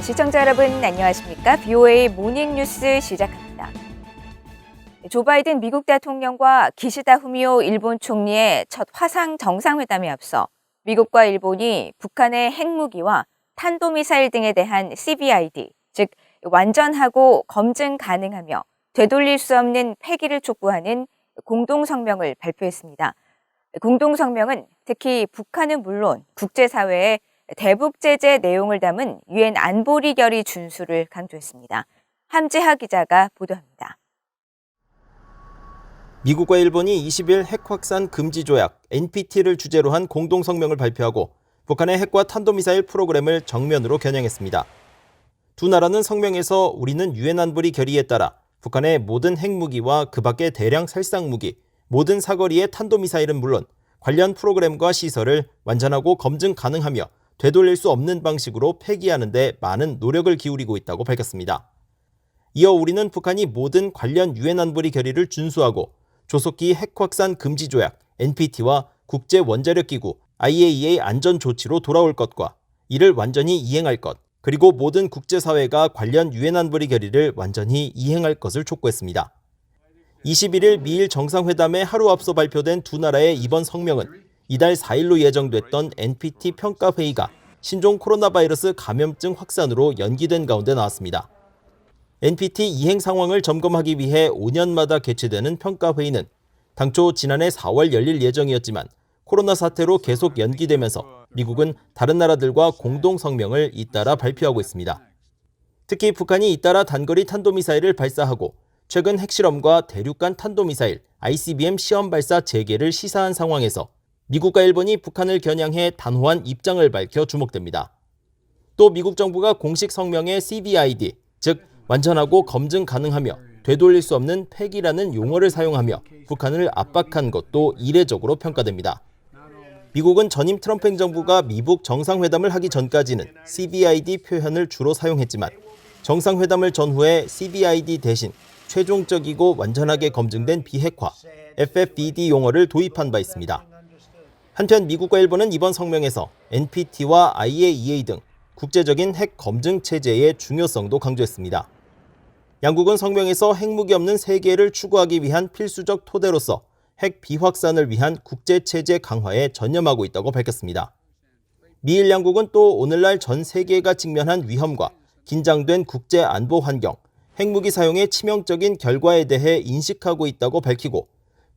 시청자 여러분 안녕하십니까? BOA 모닝뉴스 시작합니다. 조 바이든 미국 대통령과 기시다 후미오 일본 총리의 첫 화상 정상회담에 앞서 미국과 일본이 북한의 핵무기와 탄도미사일 등에 대한 CVID, 즉 완전하고 검증 가능하며 되돌릴 수 없는 폐기를 촉구하는 공동성명을 발표했습니다. 공동성명은 특히 북한은 물론 국제사회에 대북 제재 내용을 담은 유엔 안보리 결의 준수를 강조했습니다. 함지하 기자가 보도합니다. 미국과 일본이 20일 핵 확산 금지 조약 NPT를 주제로 한 공동성명을 발표하고 북한의 핵과 탄도미사일 프로그램을 정면으로 겨냥했습니다. 두 나라는 성명에서 우리는 유엔 안보리 결의에 따라 북한의 모든 핵무기와 그 밖의 대량 살상무기, 모든 사거리의 탄도미사일은 물론 관련 프로그램과 시설을 완전하고 검증 가능하며 되돌릴 수 없는 방식으로 폐기하는 데 많은 노력을 기울이고 있다고 밝혔습니다. 이어 우리는 북한이 모든 관련 유엔 안보리 결의를 준수하고 조속히 핵 확산 금지 조약 NPT와 국제 원자력 기구 IAEA 안전 조치로 돌아올 것과 이를 완전히 이행할 것, 그리고 모든 국제사회가 관련 유엔 안보리 결의를 완전히 이행할 것을 촉구했습니다. 21일 미일 정상회담에 하루 앞서 발표된 두 나라의 이번 성명은 이달 4일로 예정됐던 NPT 평가회의가 신종 코로나 바이러스 감염증 확산으로 연기된 가운데 나왔습니다. NPT 이행 상황을 점검하기 위해 5년마다 개최되는 평가회의는 당초 지난해 4월 열릴 예정이었지만 코로나 사태로 계속 연기되면서 미국은 다른 나라들과 공동 성명을 잇따라 발표하고 있습니다. 특히 북한이 잇따라 단거리 탄도미사일을 발사하고 최근 핵실험과 대륙간 탄도미사일 ICBM 시험 발사 재개를 시사한 상황에서 미국과 일본이 북한을 겨냥해 단호한 입장을 밝혀 주목됩니다. 또 미국 정부가 공식 성명에 CVID, 즉 완전하고 검증 가능하며 되돌릴 수 없는 폐기라는 용어를 사용하며 북한을 압박한 것도 이례적으로 평가됩니다. 미국은 전임 트럼프 행정부가 미북 정상회담을 하기 전까지는 CVID 표현을 주로 사용했지만 정상회담을 전후해 CVID 대신 최종적이고 완전하게 검증된 비핵화, FFBD 용어를 도입한 바 있습니다. 한편 미국과 일본은 이번 성명에서 NPT와 IAEA 등 국제적인 핵 검증 체제의 중요성도 강조했습니다. 양국은 성명에서 핵무기 없는 세계를 추구하기 위한 필수적 토대로서 핵 비확산을 위한 국제체제 강화에 전념하고 있다고 밝혔습니다. 미일 양국은 또 오늘날 전 세계가 직면한 위험과 긴장된 국제 안보 환경, 핵무기 사용의 치명적인 결과에 대해 인식하고 있다고 밝히고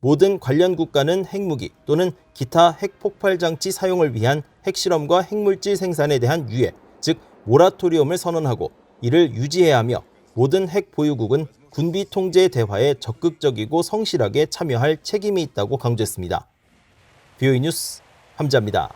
모든 관련 국가는 핵무기 또는 기타 핵폭발 장치 사용을 위한 핵실험과 핵물질 생산에 대한 유예, 즉 모라토리엄을 선언하고 이를 유지해야 하며 모든 핵 보유국은 군비 통제 대화에 적극적이고 성실하게 참여할 책임이 있다고 강조했습니다. BOA 뉴스 함지하입니다.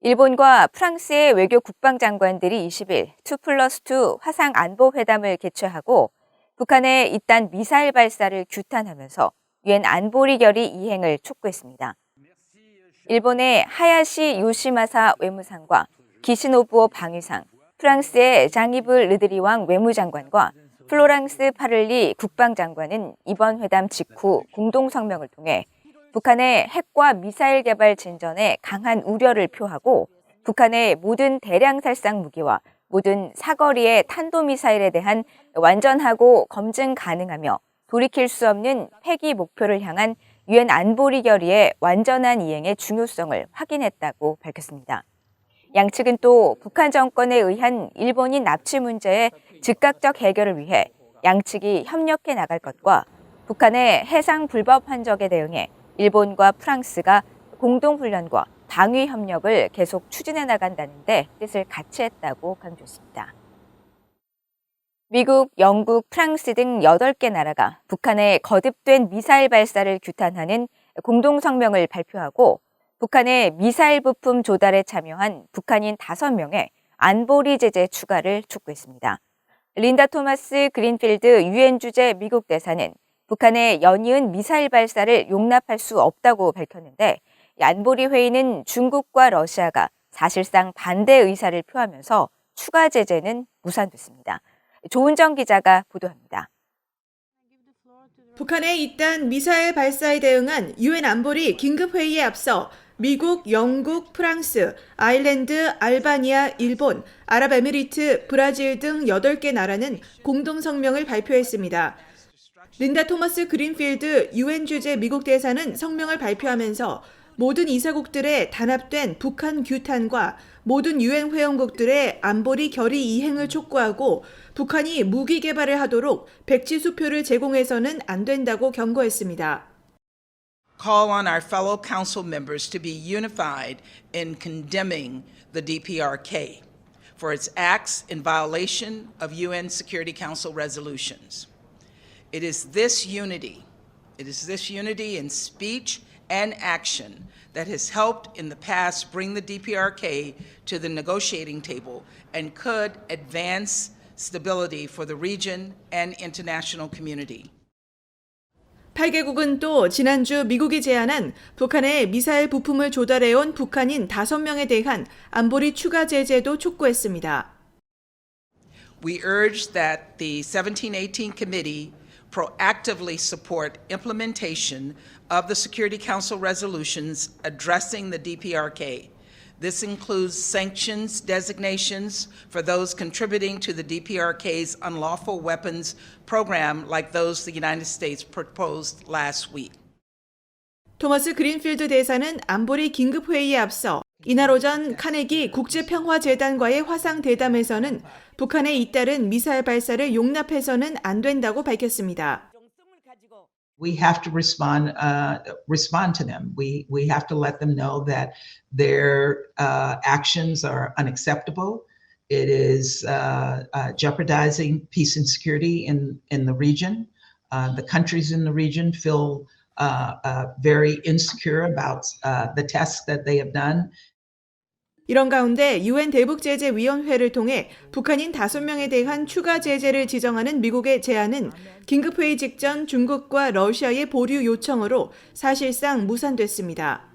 일본과 프랑스의 외교 국방장관들이 20일 2+2 화상 안보 회담을 개최하고 북한의 잇단 미사일 발사를 규탄하면서 유엔 안보리 결의 이행을 촉구했습니다. 일본의 하야시 요시마사 외무상과 기시노부오 방위상, 프랑스의 장이브 르드리왕 외무장관과 플로랑스 파를리 국방장관은 이번 회담 직후 공동성명을 통해 북한의 핵과 미사일 개발 진전에 강한 우려를 표하고 북한의 모든 대량 살상 무기와 모든 사거리의 탄도미사일에 대한 완전하고 검증 가능하며 돌이킬 수 없는 폐기 목표를 향한 유엔 안보리 결의의 완전한 이행의 중요성을 확인했다고 밝혔습니다. 양측은 또 북한 정권에 의한 일본인 납치 문제의 즉각적 해결을 위해 양측이 협력해 나갈 것과 북한의 해상 불법 환적에 대응해 일본과 프랑스가 공동훈련과 방위 협력을 계속 추진해 나간다는 데 뜻을 같이 했다고 강조했습니다. 미국, 영국, 프랑스 등 8개 나라가 북한의 거듭된 미사일 발사를 규탄하는 공동성명을 발표하고 북한의 미사일 부품 조달에 참여한 북한인 5명의 안보리 제재 추가를 촉구했습니다. 린다 토마스 그린필드 유엔 주재 미국 대사는 북한의 연이은 미사일 발사를 용납할 수 없다고 밝혔는데 안보리 회의는 중국과 러시아가 사실상 반대 의사를 표하면서 추가 제재는 무산됐습니다. 조은정 기자가 보도합니다. 북한의 잇단 미사일 발사에 대응한 유엔 안보리 긴급회의에 앞서 미국, 영국, 프랑스, 아일랜드, 알바니아, 일본, 아랍에미리트, 브라질 등 8개 나라는 공동성명을 발표했습니다. 린다 토머스 그린필드 UN 주재 미국 대사는 성명을 발표하면서 모든 이사국들의 단합된 북한 규탄과 모든 UN 회원국들의 안보리 결의 이행을 촉구하고 북한이 무기 개발을 하도록 백지 수표를 제공해서는 안 된다고 경고했습니다. Call on our fellow council members to be unified in condemning the DPRK for its acts in violation of UN Security Council resolutions. It is this unity in speech and action that has helped in the past bring the DPRK to the negotiating table and could advance stability for the region and international community. 8개국은 또 지난주 미국이 제안한 북한에 미사일 부품을 조달해온 북한인 5명에 대한 안보리 추가 제재도 촉구했습니다. We urge that the 1718 Committee proactively support implementation of the Security Council resolutions addressing the DPRK. This includes sanctions designations for those contributing to the DPRK's unlawful weapons program like those the United States proposed last week. 토머스 그린필드 대사는 안보리 긴급회의에 앞서 이날 오전 카네기 국제평화재단과의 화상 대담에서는 북한에 잇따른 미사일 발사를 용납해서는 안 된다고 밝혔습니다. We have to respond to them. We have to let them know that their actions are unacceptable. It is jeopardizing peace and security in the region. The countries in the region feel very insecure about the tests that they have done. 이런 가운데 UN 대북제재위원회를 통해 북한인 5명에 대한 추가 제재를 지정하는 미국의 제안은 긴급회의 직전 중국과 러시아의 보류 요청으로 사실상 무산됐습니다.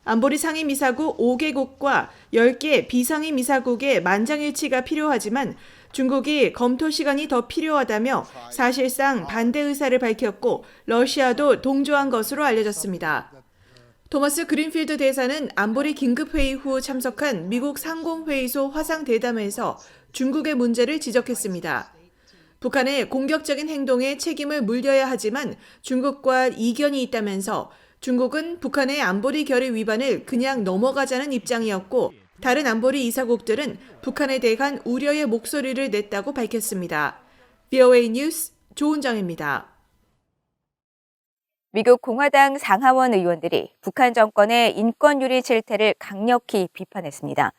안보리 상임이사국 5개국과 10개 비상임이사국의 만장일치가 필요하지만 중국이 검토 시간이 더 필요하다며 사실상 반대 의사를 밝혔고 러시아도 동조한 것으로 알려졌습니다. 토머스 그린필드 대사는 안보리 긴급회의 후 참석한 미국 상공회의소 화상대담에서 중국의 문제를 지적했습니다. 북한의 공격적인 행동에 책임을 물려야 하지만 중국과 이견이 있다면서 중국은 북한의 안보리 결의 위반을 그냥 넘어가자는 입장이었고 다른 안보리 이사국들은 북한에 대한 우려의 목소리를 냈다고 밝혔습니다. VOA 뉴스 조은정입니다. 미국 공화당 상하원 의원들이 북한 정권의 인권유리 질태를 강력히 비판했습니다.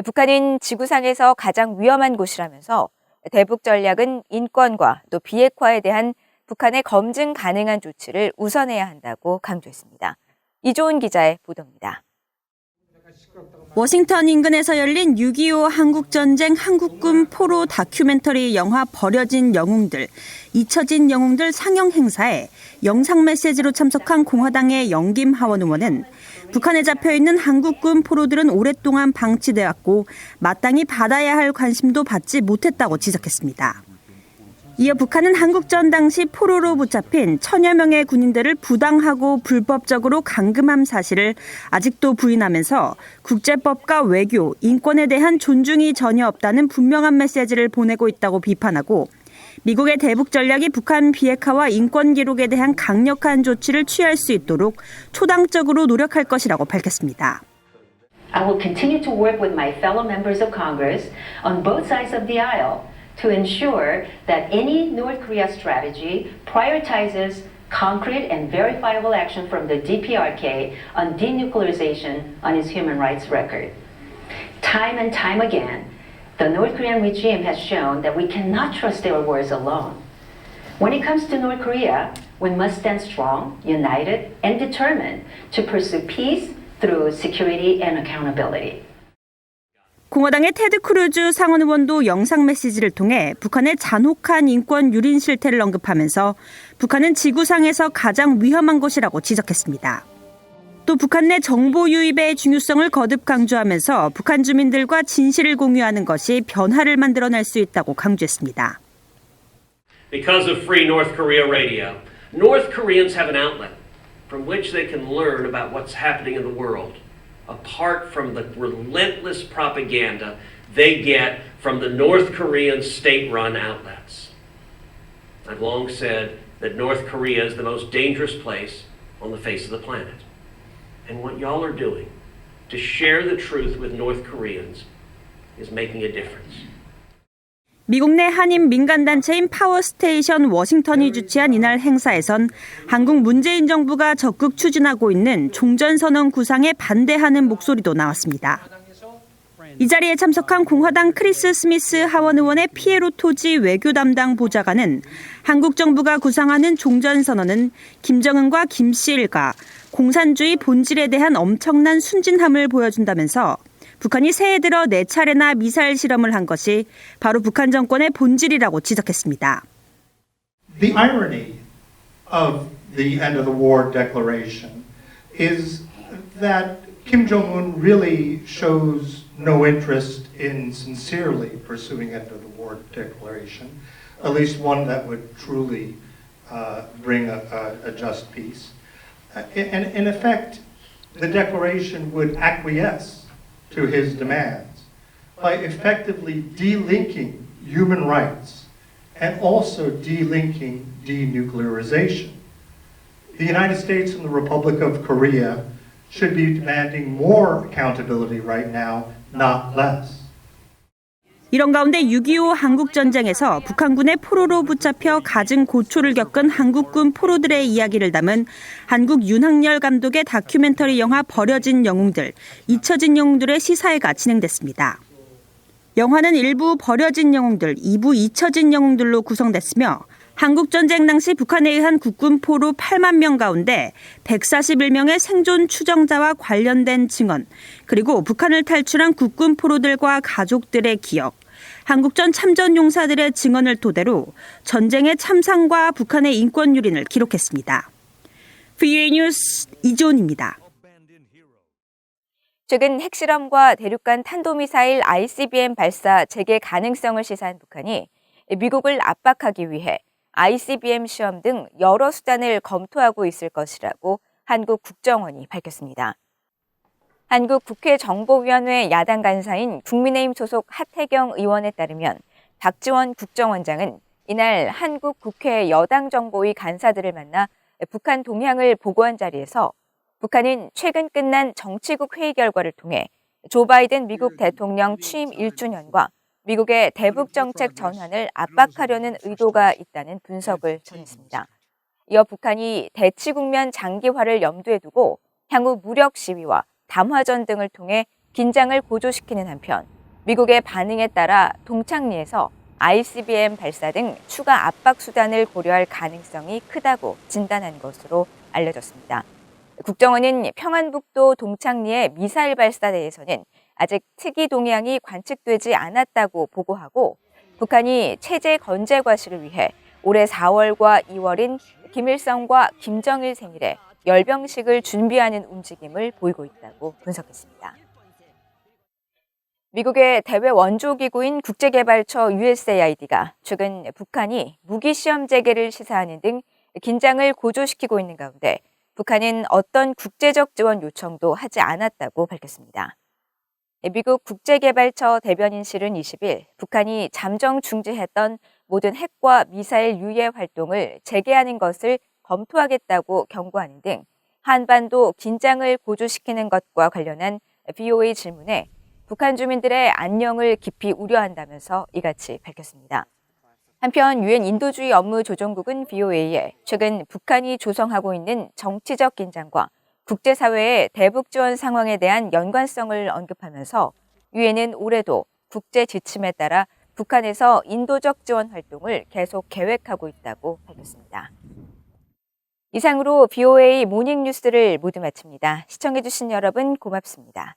북한은 지구상에서 가장 위험한 곳이라면서 대북 전략은 인권과 또 비핵화에 대한 북한의 검증 가능한 조치를 우선해야 한다고 강조했습니다. 이조은 기자의 보도입니다. 워싱턴 인근에서 열린 6.25 한국전쟁 한국군 포로 다큐멘터리 영화 버려진 영웅들, 잊혀진 영웅들 상영 행사에 영상 메시지로 참석한 공화당의 영김 하원 의원은 북한에 잡혀있는 한국군 포로들은 오랫동안 방치되었고 마땅히 받아야 할 관심도 받지 못했다고 지적했습니다. 이어 북한은 한국전 당시 포로로 붙잡힌 1000여 명의 군인들을 부당하고 불법적으로 감금한 사실을 아직도 부인하면서 국제법과 외교, 인권에 대한 존중이 전혀 없다는 분명한 메시지를 보내고 있다고 비판하고 미국의 대북 전략이 북한 비핵화와 인권 기록에 대한 강력한 조치를 취할 수 있도록 초당적으로 노력할 것이라고 밝혔습니다. I will continue to work with my fellow members of Congress on both sides of the aisle to ensure that any North Korea strategy prioritizes concrete and verifiable action from the DPRK on denuclearization on its human rights record. Time and time again, the North Korean regime has shown that we cannot trust their words alone. When it comes to North Korea, we must stand strong, united, and determined to pursue peace through security and accountability. 공화당의 테드 크루즈 상원 의원도 영상 메시지를 통해 북한의 잔혹한 인권 유린 실태를 언급하면서 북한은 지구상에서 가장 위험한 곳이라고 지적했습니다. 또 북한 내 정보 유입의 중요성을 거듭 강조하면서 북한 주민들과 진실을 공유하는 것이 변화를 만들어낼 수 있다고 강조했습니다. Because of free North Korea radio, North Koreans have an outlet from which they can learn about what's happening in the world, apart from the relentless propaganda they get from the North Korean state-run outlets. I've long said that North Korea is the most dangerous place on the face of the planet. And what y'all are doing to share the truth with North Koreans is making a difference. 미국 내 한인 민간단체인 파워스테이션 워싱턴이 주최한 이날 행사에선 한국 문재인 정부가 적극 추진하고 있는 종전선언 구상에 반대하는 목소리도 나왔습니다. 이 자리에 참석한 공화당 크리스 스미스 하원 의원의 피에로 토지 외교 담당 보좌관은 한국 정부가 구상하는 종전선언은 김정은과 김씨 일가, 공산주의 본질에 대한 엄청난 순진함을 보여준다면서 북한이 새해 들어 4차례나 미사일 실험을 한 것이 바로 북한 정권의 본질이라고 지적했습니다. The irony of the end of the war declaration is that Kim Jong-un really shows no interest in sincerely pursuing end of the war declaration, at least one that would truly bring a just peace. And in effect, the declaration would acquiesce to his demands by effectively delinking human rights and also delinking denuclearization. The United States and the Republic of Korea should be demanding more accountability right now, not less. 이런 가운데 6.25 한국전쟁에서 북한군의 포로로 붙잡혀 갖은 고초를 겪은 한국군 포로들의 이야기를 담은 한국 윤학열 감독의 다큐멘터리 영화 버려진 영웅들, 잊혀진 영웅들의 시사회가 진행됐습니다. 영화는 1부 버려진 영웅들, 2부 잊혀진 영웅들로 구성됐으며 한국전쟁 당시 북한에 의한 국군 포로 8만 명 가운데 141명의 생존 추정자와 관련된 증언, 그리고 북한을 탈출한 국군 포로들과 가족들의 기억, 한국전 참전 용사들의 증언을 토대로 전쟁의 참상과 북한의 인권 유린을 기록했습니다. VOA 뉴스 이지온입니다. 최근 핵실험과 대륙간 탄도미사일 ICBM 발사 재개 가능성을 시사한 북한이 미국을 압박하기 위해 ICBM 시험 등 여러 수단을 검토하고 있을 것이라고 한국 국정원이 밝혔습니다. 한국 국회 정보위원회 야당 간사인 국민의힘 소속 하태경 의원에 따르면 박지원 국정원장은 이날 한국 국회 여당 정보위 간사들을 만나 북한 동향을 보고한 자리에서 북한은 최근 끝난 정치국 회의 결과를 통해 조 바이든 미국 대통령 취임 1주년과 미국의 대북 정책 전환을 압박하려는 의도가 있다는 분석을 전했습니다. 이어 북한이 대치 국면 장기화를 염두에 두고 향후 무력 시위와 담화전 등을 통해 긴장을 고조시키는 한편 미국의 반응에 따라 동창리에서 ICBM 발사 등 추가 압박 수단을 고려할 가능성이 크다고 진단한 것으로 알려졌습니다. 국정원은 평안북도 동창리의 미사일 발사 대해서는 아직 특이 동향이 관측되지 않았다고 보고하고 북한이 체제 건재 과시를 위해 올해 4월과 2월인 김일성과 김정일 생일에 열병식을 준비하는 움직임을 보이고 있다고 분석했습니다. 미국의 대외 원조기구인 국제개발처 USAID가 최근 북한이 무기시험 재개를 시사하는 등 긴장을 고조시키고 있는 가운데 북한은 어떤 국제적 지원 요청도 하지 않았다고 밝혔습니다. 미국 국제개발처 대변인실은 20일 북한이 잠정 중지했던 모든 핵과 미사일 유예 활동을 재개하는 것을 검토하겠다고 경고하는 등 한반도 긴장을 고조시키는 것과 관련한 VOA 질문에 북한 주민들의 안녕을 깊이 우려한다면서 이같이 밝혔습니다. 한편 유엔 인도주의 업무조정국은 VOA에 최근 북한이 조성하고 있는 정치적 긴장과 국제사회의 대북 지원 상황에 대한 연관성을 언급하면서 유엔은 올해도 국제 지침에 따라 북한에서 인도적 지원 활동을 계속 계획하고 있다고 밝혔습니다. 이상으로 VOA 모닝 뉴스를 모두 마칩니다. 시청해주신 여러분 고맙습니다.